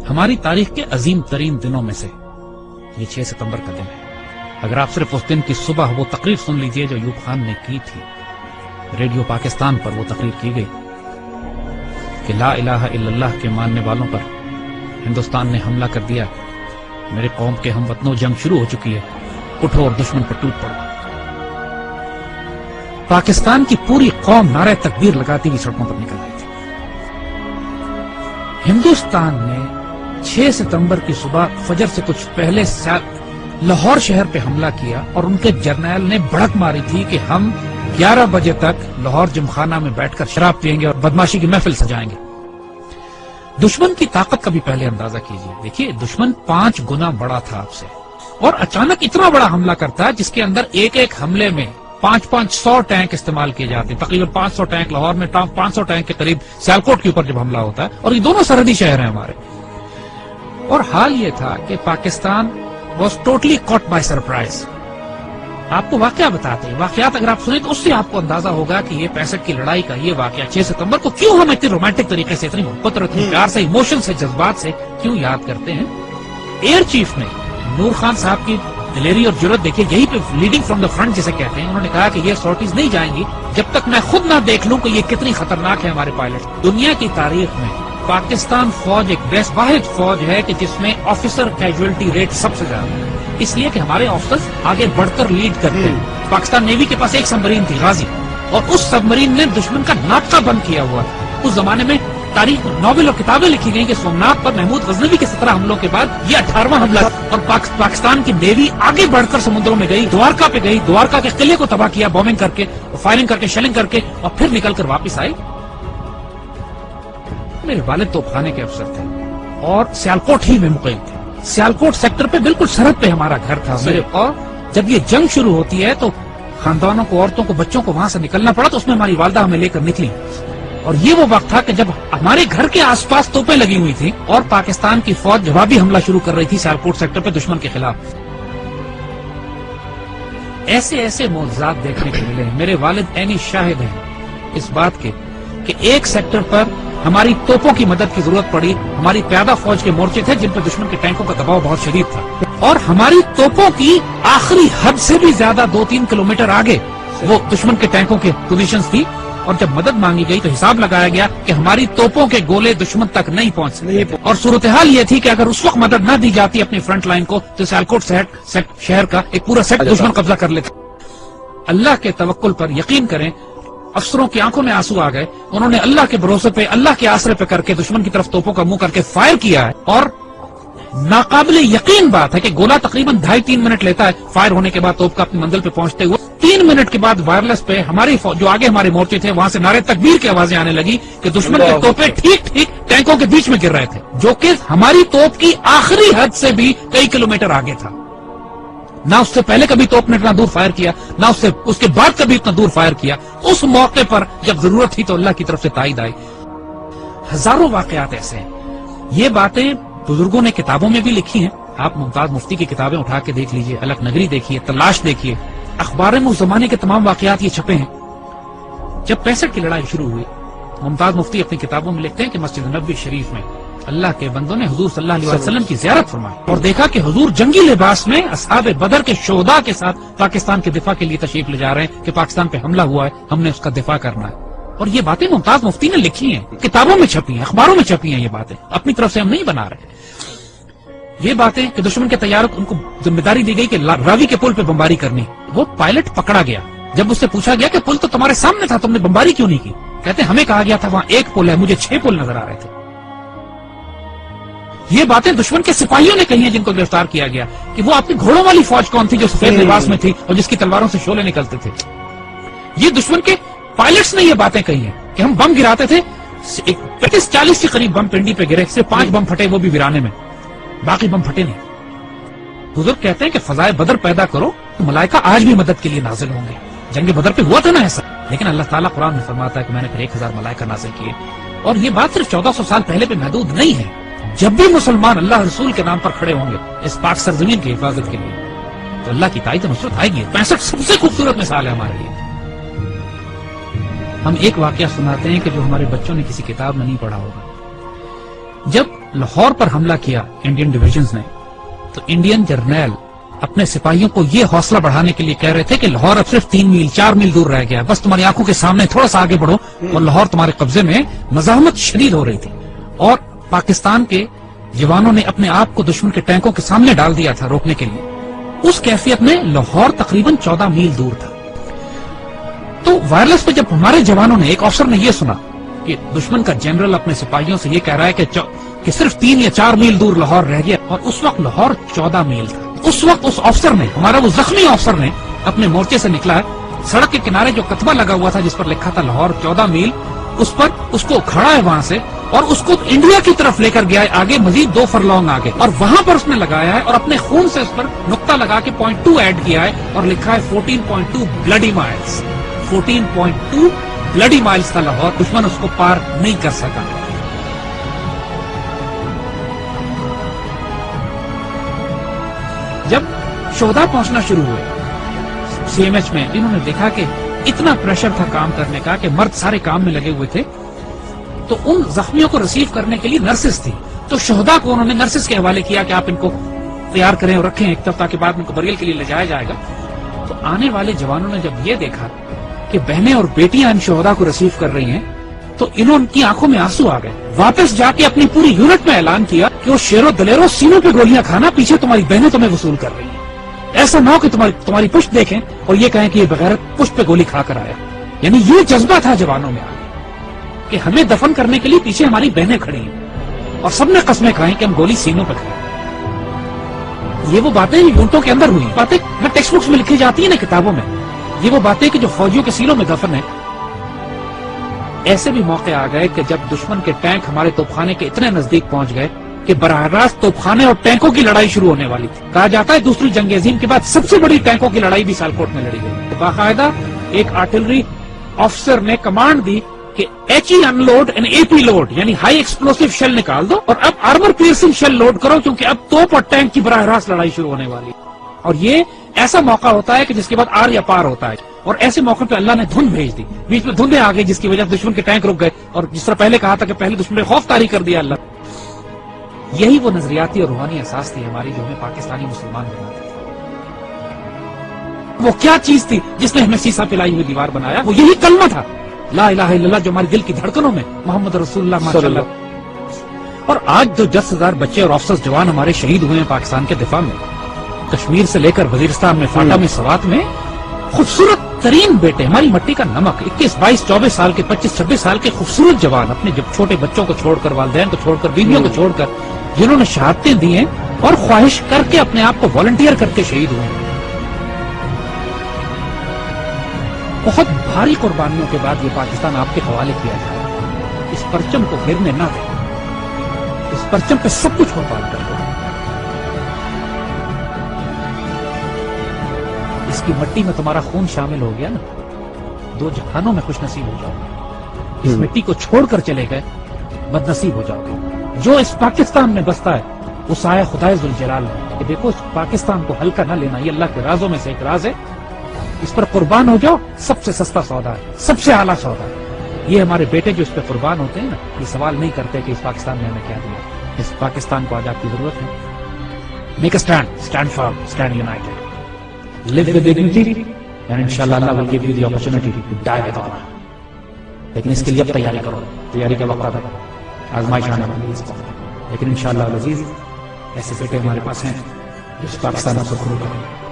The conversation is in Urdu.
ہماری تاریخ کے عظیم ترین دنوں میں سے یہ 6 ستمبر کا دن ہے۔ اگر آپ صرف اس دن کی صبح وہ تقریر سن لیجئے جو ایوب خان نے کی تھی، ریڈیو پاکستان پر وہ تقریر کی گئی کہ لا الہ الا اللہ کے ماننے والوں پر ہندوستان نے حملہ کر دیا، میرے قوم کے ہم وطنوں جنگ شروع ہو چکی ہے، اٹھو اور دشمن پر ٹوٹ پڑو۔ پاکستان کی پوری قوم نعرہ تکبیر لگاتی ہوئی سڑکوں پر نکل گئی تھی۔ ہندوستان نے 6 ستمبر کی صبح فجر سے کچھ پہلے لاہور شہر پہ حملہ کیا اور ان کے جرنیل نے بڑک ماری تھی کہ ہم 11 بجے تک لاہور جمخانہ میں بیٹھ کر شراب پئیں گے اور بدماشی کی محفل سجائیں گے۔ دشمن کی طاقت کا بھی پہلے اندازہ کیجیے۔ دیکھیے دشمن 5 گنا بڑا تھا آپ سے، اور اچانک اتنا بڑا حملہ کرتا جس کے اندر ایک ایک حملے میں 500 ٹینک استعمال کیے جاتے ہیں، تقریباً 500 ٹینک لاہور میں، 500 ٹینک کے قریب سیالکوٹ کے اوپر جب حملہ ہوتا ہے، اور یہ دونوں سرحدی شہر ہیں ہمارے۔ اور حال یہ تھا کہ Pakistan was totally caught by surprise. آپ کو واقعہ بتاتے ہیں، واقعات اگر آپ سنیں تو اس سے آپ کو اندازہ ہوگا کہ یہ 65 کی لڑائی کا یہ واقعہ 6 ستمبر کو کیوں ہم اتنی رومانٹک طریقے سے، اتنی محبت اور اتنی پیار سے، ایموشن سے، جذبات سے کیوں یاد کرتے ہیں۔ ایئر چیف نے نور خان صاحب کی دلیری اور جرت دیکھیے، یہی پہ لیڈنگ فرام دا فرنٹ جسے کہتے ہیں، انہوں نے کہا کہ یہ سارٹیز نہیں جائیں گی جب تک میں خود نہ دیکھ لوں کہ یہ کتنی خطرناک ہے ہمارے پائلٹ۔ دنیا کی تاریخ میں پاکستان فوج ایک واحد فوج ہے کہ جس میں آفیسر کیجویلٹی ریٹ سب سے زیادہ ہے، اس لیے کہ ہمارے آفیسرز آگے بڑھ کر لیڈ کرتے ہیں۔ پاکستان نیوی کے پاس ایک سبمرین تھی غازی، اور اس سبمرین نے دشمن کا ناکہ بند کیا ہوا تھا۔ اس زمانے میں تاریخ ناول اور کتابیں لکھی گئی کہ سومنات پر محمود غزنوی کے 17 حملوں کے بعد یہ 18واں حملہ، اور پاکستان کی نیوی آگے بڑھ کر سمندروں میں گئی، دوارکا پہ گئی، دوارکا کے قلعے کو تباہ کیا بومنگ کر کے، فائرنگ کر کے، شیلنگ کر کے، اور پھر نکل کر واپس آئی۔ میرے والد توپ خانے کے افسر تھے اور سیالکوٹ ہی میں مقیم تھے، سیالکوٹ سیکٹر پہ بالکل سرحد پہ ہمارا گھر تھا میرے، اور جب یہ جنگ شروع ہوتی ہے تو خاندانوں کو، عورتوں کو، بچوں کو وہاں سے نکلنا پڑا، تو اس میں ہماری والدہ ہمیں لے کر نکلی، اور یہ وہ وقت تھا کہ جب ہمارے گھر کے آس پاس توپیں لگی ہوئی تھی اور پاکستان کی فوج جوابی حملہ شروع کر رہی تھی سیالکوٹ سیکٹر پہ دشمن کے خلاف۔ ایسے ایسے معجزات دیکھنے کو ملے ہیں۔ میرے والد عینی شاہد ہیں اس بات کے کہ ایک سیکٹر پر ہماری توپوں کی مدد کی ضرورت پڑی، ہماری پیادہ فوج کے مورچے تھے جن پر دشمن کے ٹینکوں کا دباؤ بہت شدید تھا، اور ہماری توپوں کی آخری حد سے بھی زیادہ 2-3 کلومیٹر آگے وہ دشمن کے ٹینکوں کے پوزیشنز تھی، اور جب مدد مانگی گئی تو حساب لگایا گیا کہ ہماری توپوں کے گولے دشمن تک نہیں پہنچ سکتے، اور صورتحال یہ تھی کہ اگر اس وقت مدد نہ دی جاتی اپنی فرنٹ لائن کو تو سیالکوٹ شہر کا ایک پورا سیٹ دشمن قبضہ کر لیتا۔ اللہ کے توکل پر یقین کریں، افسروں کی آنکھوں میں آنسو آ گئے، انہوں نے اللہ کے بھروسے پہ، اللہ کے آسرے پہ کر کے دشمن کی طرف توپوں کا منہ کر کے فائر کیا ہے، اور ناقابل یقین بات ہے کہ گولا تقریباً 2.5-3 منٹ لیتا ہے فائر ہونے کے بعد توپ کا اپنی منزل پہ پہنچتے ہوئے۔ 3 منٹ کے بعد وائرلیس پہ ہماری جو آگے ہمارے مورچے تھے وہاں سے نعرے تکبیر کی آوازیں آنے لگی کہ دشمن کے توپیں ٹھیک ٹینکوں کے بیچ میں گر رہے تھے، جو کہ ہماری توپ کی آخری حد سے بھی کئی کلومیٹر آگے تھا۔ نہ اس سے پہلے کبھی توپ نے اتنا دور فائر کیا، نہ اس کے بعد کبھی اتنا دور فائر کیا۔ اس موقع پر جب ضرورت تھی تو اللہ کی طرف سے تائید آئی۔ ہزاروں واقعات ایسے ہیں، یہ باتیں بزرگوں نے کتابوں میں بھی لکھی ہیں۔ آپ ممتاز مفتی کی کتابیں اٹھا کے دیکھ لیجئے، الگ نگری دیکھیے، تلاش دیکھیے، اخبار میں اس زمانے کے تمام واقعات یہ چھپے ہیں۔ جب 65 کی لڑائی شروع ہوئی، ممتاز مفتی اپنی کتابوں میں لکھتے ہیں کہ مسجد نبوی شریف میں اللہ کے بندوں نے حضور صلی اللہ علیہ وسلم کی زیارت فرمائی اور دیکھا کہ حضور جنگی لباس میں اصحاب بدر کے شہداء کے ساتھ پاکستان کے دفاع کے لیے تشریف لے جا رہے ہیں کہ پاکستان پہ حملہ ہوا ہے، ہم نے اس کا دفاع کرنا ہے۔ اور یہ باتیں ممتاز مفتی نے لکھی ہیں، کتابوں میں چھپی ہیں، اخباروں میں چھپی ہیں، یہ باتیں اپنی طرف سے ہم نہیں بنا رہے۔ یہ باتیں کہ دشمن کے طیاروں کو ان کو ذمہ داری دی گئی کہ راوی کے پل پہ بمباری کرنی، وہ پائلٹ پکڑا گیا۔ جب اس سے پوچھا گیا کہ پل تو تمہارے سامنے تھا، تم نے بمباری کیوں نہیں کی؟ کہتے ہمیں کہا گیا تھا وہاں ایک پل ہے، مجھے 6 پل نظر آ رہے تھے۔ یہ باتیں دشمن کے سپاہیوں نے کہی ہیں جن کو گرفتار کیا گیا کہ وہ اپنی گھوڑوں والی فوج کون تھی جو سفید لباس میں تھی اور جس کی تلواروں سے شعلے نکلتے تھے۔ یہ دشمن کے پائلٹس نے یہ باتیں کہی ہیں کہ ہم بم گراتے تھے، 35-40 کے قریب بم پنڈی پہ گرے، صرف 5 بم پھٹے، وہ بھی ویرانے میں، باقی بم پھٹے نہیں۔ بزرگ کہتے ہیں کہ فضائے بدر پیدا کرو تو ملائکہ آج بھی مدد کے لیے نازل ہوں گے۔ جنگ بدر پہ ہوا تھا نا ایسا، لیکن اللہ تعالیٰ قرآن میں فرماتا ہے کہ میں نے پھر 1000 ملائکہ نازل کیے، اور یہ بات صرف 1400 سال پہلے پہ محدود نہیں ہے۔ جب بھی مسلمان اللہ رسول کے نام پر کھڑے ہوں گے اس پاک سرزمین کی حفاظت کے لیے تو اللہ کی تائید و نصرت آئے گی۔ 65 سب سے خوبصورت مثال ہے ہمارے لیے۔ ہم ایک واقعہ سناتے ہیں کہ جو ہمارے بچوں نے کسی کتاب میں نہیں پڑھا ہوگا۔ جب لاہور پر حملہ کیا انڈین ڈویژنز نے تو انڈین جرنیل اپنے سپاہیوں کو یہ حوصلہ بڑھانے کے لیے کہہ رہے تھے کہ لاہور اب صرف 3 میل 4 میل دور رہ گیا، بس تمہاری آنکھوں کے سامنے تھوڑا سا آگے بڑھو اور لاہور تمہارے قبضے میں۔ مزاحمت شدید ہو رہی تھی اور پاکستان کے جوانوں نے اپنے آپ کو دشمن کے ٹینکوں کے سامنے ڈال دیا تھا روکنے کے لیے۔ اس کیفیت میں لاہور تقریباً 14 میل دور تھا۔ تو وائرلیس پہ جب ہمارے جوانوں نے، ایک افسر نے یہ سنا کہ دشمن کا جنرل اپنے سپاہیوں سے یہ کہہ رہا ہے کہ صرف 3 یا 4 میل دور لاہور رہ گیا، اور اس وقت لاہور 14 میل تھا۔ اس وقت اس افسر نے، ہمارا وہ زخمی افسر نے اپنے مورچے سے نکلا ہے، سڑک کے کنارے جو کتبہ لگا ہوا تھا جس پر لکھا تھا لاہور 14 میل، اس پر اس کو کھڑا ہے وہاں سے اور اس کو انڈیا کی طرف لے کر گیا ہے، آگے مزید 2 فرلانگ آگے، اور وہاں پر اس نے لگایا ہے اور اپنے خون سے اس پر نقطہ لگا کے 0.2 ایڈ کیا ہے اور لکھا ہے 14.2 بلڈی مائلز۔ 14.2 بلڈی مائلز تھا لاہور، دشمن اس کو پار نہیں کر سکا۔ جب شہداء پہنچنا شروع ہوئے سی ایم ایچ میں، انہوں نے دیکھا کہ اتنا پریشر تھا کام کرنے کا کہ مرد سارے کام میں لگے ہوئے تھے، تو ان زخمیوں کو ریسیو کرنے کے لیے نرسز تھی، تو شہداء کو انہوں نے نرسز کے حوالے کیا کہ آپ ان کو تیار کریں اور رکھیں ایک طرف تاکہ بعد میں ان کو بریل کے لیے لے جایا جائے گا۔ تو آنے والے جوانوں نے جب یہ دیکھا کہ بہنیں اور بیٹیاں ان شہداء کو ریسیو کر رہی ہیں تو ان کی آنکھوں میں آنسو آ گئے۔ واپس جا کے اپنی پوری یونٹ میں اعلان کیا کہ وہ شیرو دلیرو سینوں پہ گولیاں کھانا، پیچھے تمہاری بہنیں تمہیں وصول کر رہی ہیں، ایسا نہ ہو کہ تمہاری پشت دیکھیں اور یہ کہیں کہ یہ بغیرت پشت پہ گولی کھا کر آیا۔ یعنی یہ جذبہ تھا جوانوں میں کہ ہمیں دفن کرنے کے لیے پیچھے ہماری بہنیں کھڑی ہیں، اور سب نے قسمیں کھائیں کہ ہم گولی سینوں پہ کھائیں۔ یہ وہ باتیں یونٹوں کے اندر ہوئی، باتیں ٹیکسٹ بکس میں لکھی جاتی ہیں نا، کتابوں میں، یہ وہ باتیں کہ جو فوجیوں کے سینوں میں دفن ہے۔ ایسے بھی موقع آ گئے کہ جب دشمن کے ٹینک ہمارے توپخانے کے اتنے نزدیک پہنچ گئے کہ براہ راست توپخانے اور ٹینکوں کی لڑائی شروع ہونے والی تھی۔ کہا جاتا ہے دوسری جنگ عظیم کے بعد سب سے بڑی ٹینکوں کی لڑائی بھی سیالکوٹ میں لڑی گئی۔ باقاعدہ ایک آرٹلری افسر نے کمانڈ دی کہ HE unload and AP load, یعنی ہائی ایکسپلوسو شیل نکال دو اور اب آرمر پیئرسنگ شیل لوڈ کرو، کیونکہ اب توپ اور ٹینک کی براہ راست لڑائی شروع ہونے والی ہے۔ اور یہ ایسا موقع ہوتا ہے کہ جس کے بعد آر یا پار ہوتا ہے، اور ایسے موقع پہ اللہ نے دھند بھیج دی، بیچ میں دھندیں آ گئی جس کی وجہ سے دشمن کے ٹینک رک گئے، اور جس طرح پہلے کہا تھا کہ پہلے دشمن نے خوف طاری کر دیا اللہ۔ یہی وہ نظریاتی اور روحانی اساس تھی ہماری جو ہمیں پاکستانی مسلمان بناتی تھی۔ وہ کیا چیز تھی جس نے ہمیں سیسا پلائی ہوئی دیوار بنایا؟ وہ یہی کلمہ تھا، لا الہ الا اللہ، جو ہمارے دل کی دھڑکنوں میں محمد رسول اللہ ماشاء اللہ۔ اور آج جو 10,000 بچے اور افسر جوان ہمارے شہید ہوئے ہیں پاکستان کے دفاع میں، کشمیر سے لے کر وزیرستان میں، فاٹا میں، سوات میں، خوبصورت ترین بیٹے، ہماری مٹی کا نمک، 21، 22، 24 سال کے، 25، 26 سال کے خوبصورت جوان، اپنے جب چھوٹے بچوں کو چھوڑ کر، والدین کو چھوڑ کر، بیویوں کو چھوڑ کر، جنہوں نے شہادتیں دی ہیں اور خواہش کر کے اپنے آپ کو والنٹیئر کر کے شہید ہوئے ہیں۔ بہت بھاری قربانیوں کے بعد یہ پاکستان آپ کے حوالے کیا جائے۔ اس پرچم کو گرنے نہ دیں، اس پرچم پہ سب کچھ قربان کر دو۔ اس کی مٹی میں تمہارا خون شامل ہو گیا نا، 2 جہانوں میں خوش نصیب ہو جاؤ گے۔ اس مٹی کو چھوڑ کر چلے گئے، بد نصیب ہو جاؤ گے۔ جو اس پاکستان میں بستا ہے وہ سایہ خدائے ذوالجلال ہے کہ دیکھو اس پاکستان کو ہلکا نہ لینا، یہ اللہ کے رازوں میں سے ایک راز ہے، اس پر قربان ہو جاؤ، سب سے سستا سودا ہے، سب سے اعلیٰ سودا ہے۔ یہ ہمارے بیٹے جو اس پہ قربان ہوتے ہیں نا، یہ سوال نہیں کرتے کہ اس پاکستان میں ہمیں کیا دیا۔ اس پاکستان کو آج آپ کی ضرورت ہے۔ Make a stand, stand firm, stand United, live with dignity, and inshallah Allah will give you the opportunity to die with honor. لیکن اس کے لیے اب تیاری کرو، تیاری کا وقت آتا ہے، آزمائش آنے والی ہے، لیکن انشاءاللہ العزیز ایسے بیٹے ہمارے پاس ہیں جو اس پاکستان کو شروع کریں۔